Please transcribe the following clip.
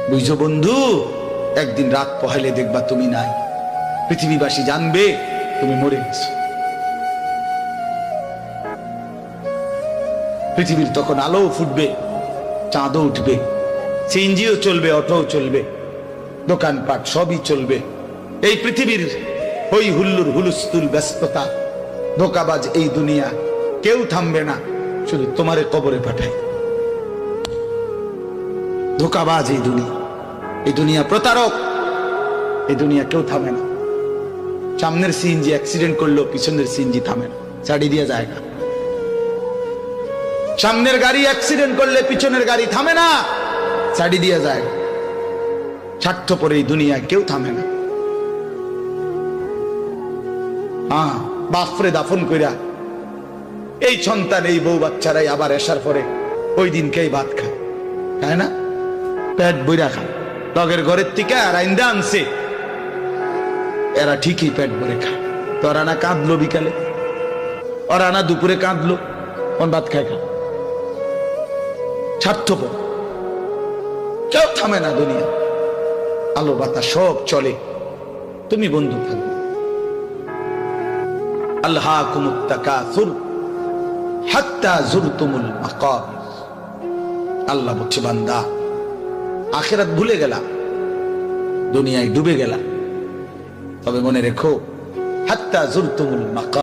বুঝছো বন্ধু, একদিন রাত পহেলে দেখবা তুমি নাই, পৃথিবীবাসী জানবে তুমি মরে গেছো। পৃথিবীর তখন আলো ফুটবে, চাঁদও উঠবে, সিএনজিও চলবে, অটোও চলবে, দোকানপাট সবই চলবে। এই পৃথিবীর হই হুল্লুর হুলুস্থুল ব্যস্ততা, ধোকাবাজ এই দুনিয়া, কেউ থামবে না, শুধু তোমারে কবরে পাঠায়। ধোকাবাজ এই দুনিয়া, এই দুনিয়া প্রতারক, এই দুনিয়া কেউ থামে না। সামনের সিএনজি অ্যাক্সিডেন্ট করলো, পিছনের সিএনজি থামে না, ছাড়ি দিয়ে যায় না। সামনের গাড়ি অ্যাক্সিডেন্ট করলে পিছনের গাড়ি থামে না, ছাড়ি দিয়ে যায়। স্বার্থপর এই দুনিয়ায় কেউ থামে না। হ্যাঁ, বাপরে দাফন কইরা এই সন্তান, এই বউ বাচ্চারাই আবার আসার পরে ওই দিনকেই ভাত খায়, তাই না? পেট বইরা খায়, লগের ঘরের থেকে আর আইন্দা আনছে, এরা ঠিকই পেট ভরে খায়। তো ওরা না কাঁদলো বিকালে, ওরা না দুপুরে কাঁদলো, কোন ভাত খায় খা। স্বার্থপর, কেউ থামে না দুনিয়া, আলো বাতাস সব চলে, তুমি বন্ধু থাকবে। আল্লাহকুমুত তাকাসুর হাত্তা যুরতুমুল মাকাবির। আল্লাহ বলছে, বান্দা আখিরাত ভুলে গেলা, দুনিয়ায় ডুবে গেলা, তবে মনে রেখো হাত্তা যুরতুমুল মাকাবির।